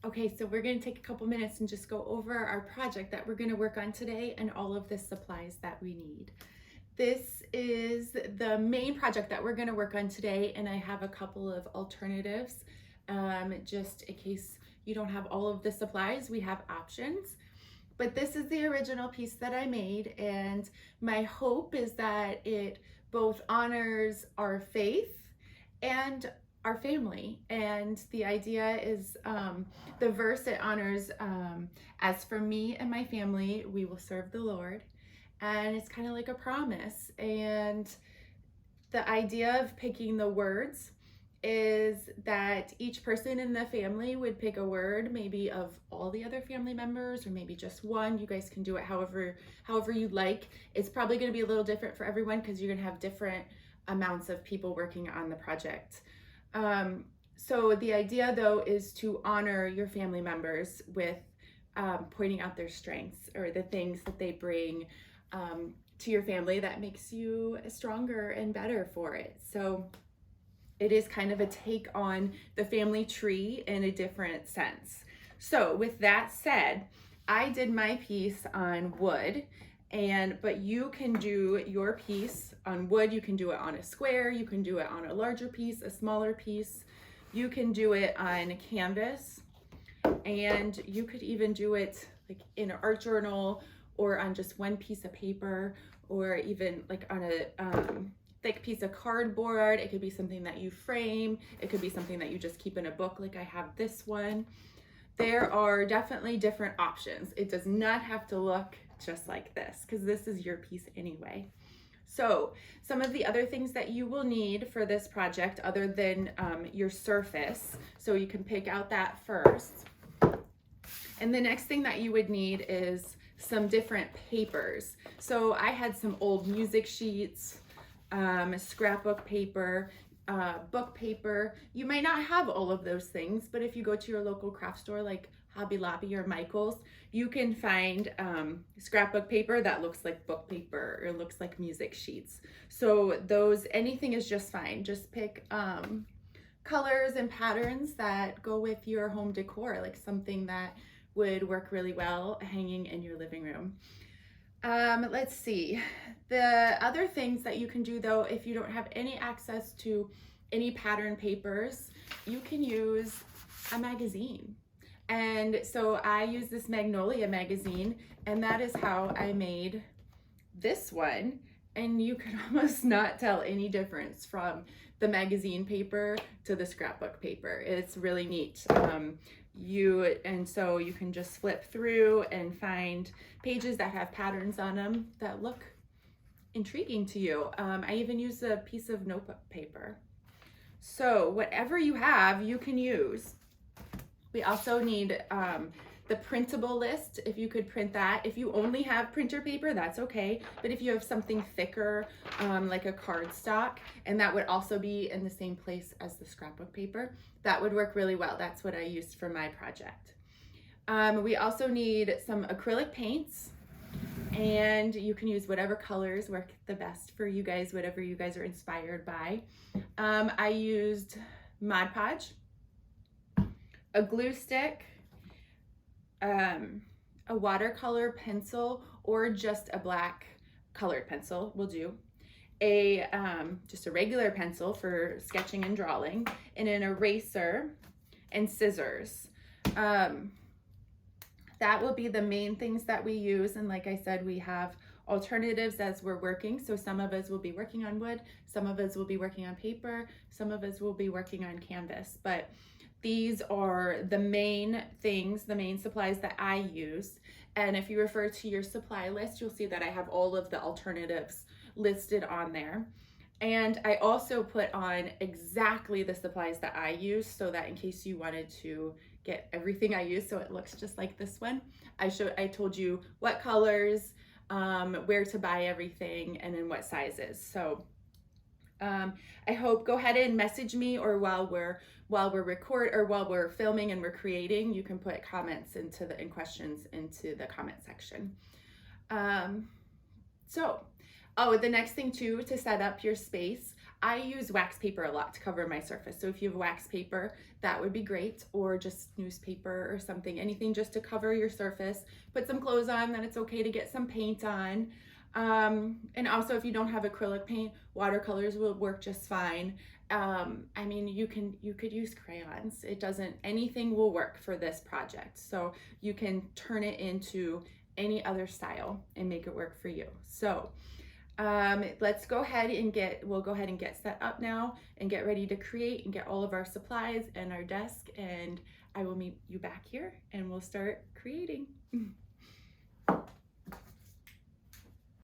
Okay, so we're going to take a couple minutes and just go over our project that we're going to work on today and all of the supplies that we need. This is the main project that we're going to work on today, and I have a couple of alternatives. Just in case you don't have all of the supplies, we have options. But this is the original piece that I made, and my hope is that it both honors our faith and our family. And the idea is the verse, it honors, as for me and my family, we will serve the Lord. And it's kind of like a promise. And the idea of picking the words is that each person in the family would pick a word, maybe of all the other family members, or maybe just one. You guys can do it however you'd like. It's probably going to be a little different for everyone because you're going to have different amounts of people working on the project. So the idea, though, is to honor your family members with pointing out their strengths or the things that they bring to your family that makes you stronger and better for it. So it is kind of a take on the family tree in a different sense. So with that said, I did my piece on wood, but you can do your piece on wood. You can do it on a square, you can do it on a larger piece, a smaller piece. You can do it on a canvas, and you could even do it like in an art journal or on just one piece of paper, or even like on a thick piece of cardboard. It could be something that you frame. It could be something that you just keep in a book, like I have this one. There are definitely different options. It does not have to look just like this, because this is your piece anyway. So some of the other things that you will need for this project, other than your surface, so you can pick out that first. And the next thing that you would need is some different papers. So I had some old music sheets, scrapbook paper, book paper. You might not have all of those things, but if you go to your local craft store like Hobby Lobby or Michael's, you can find scrapbook paper that looks like book paper or looks like music sheets. So anything is just fine. Just pick colors and patterns that go with your home decor, like something that would work really well hanging in your living room. Let's see. The other things that you can do, though, if you don't have any access to any pattern papers, you can use a magazine. And so I use this Magnolia magazine, and that is how I made this one. And you can almost not tell any difference from the magazine paper to the scrapbook paper. It's really neat. So you can just flip through and find pages that have patterns on them that look intriguing to you. I even use a piece of notebook paper. So whatever you have, you can use. We also need the printable list, if you could print that. If you only have printer paper, that's okay. But if you have something thicker, like a cardstock, and that would also be in the same place as the scrapbook paper, that would work really well. That's what I used for my project. We also need some acrylic paints, and you can use whatever colors work the best for you guys, whatever you guys are inspired by. I used Mod Podge, a glue stick, a watercolor pencil, or just a black colored pencil will do. Just a regular pencil for sketching and drawing, and an eraser and scissors. That will be the main things that we use. And like I said, we have alternatives as we're working. So some of us will be working on wood, some of us will be working on paper, some of us will be working on canvas. But these are the main things, the main supplies that I use. And if you refer to your supply list, you'll see that I have all of the alternatives listed on there. And I also put on exactly the supplies that I use, so that in case you wanted to get everything I use so it looks just like this one, I told you what colors, where to buy everything, and in what sizes. So I hope, go ahead and message me, or while we're filming and we're creating, you can put comments and questions into the comment section. The next thing too, to set up your space, I use wax paper a lot to cover my surface. So if you have wax paper, that would be great, or just newspaper or something, anything just to cover your surface. Put some clothes on, then it's okay to get some paint on. And also if you don't have acrylic paint, watercolors will work just fine. I mean, you could use crayons. Anything will work for this project. So you can turn it into any other style and make it work for you. So let's go ahead and we'll go ahead and get set up now and get ready to create and get all of our supplies and our desk, and I will meet you back here and we'll start creating.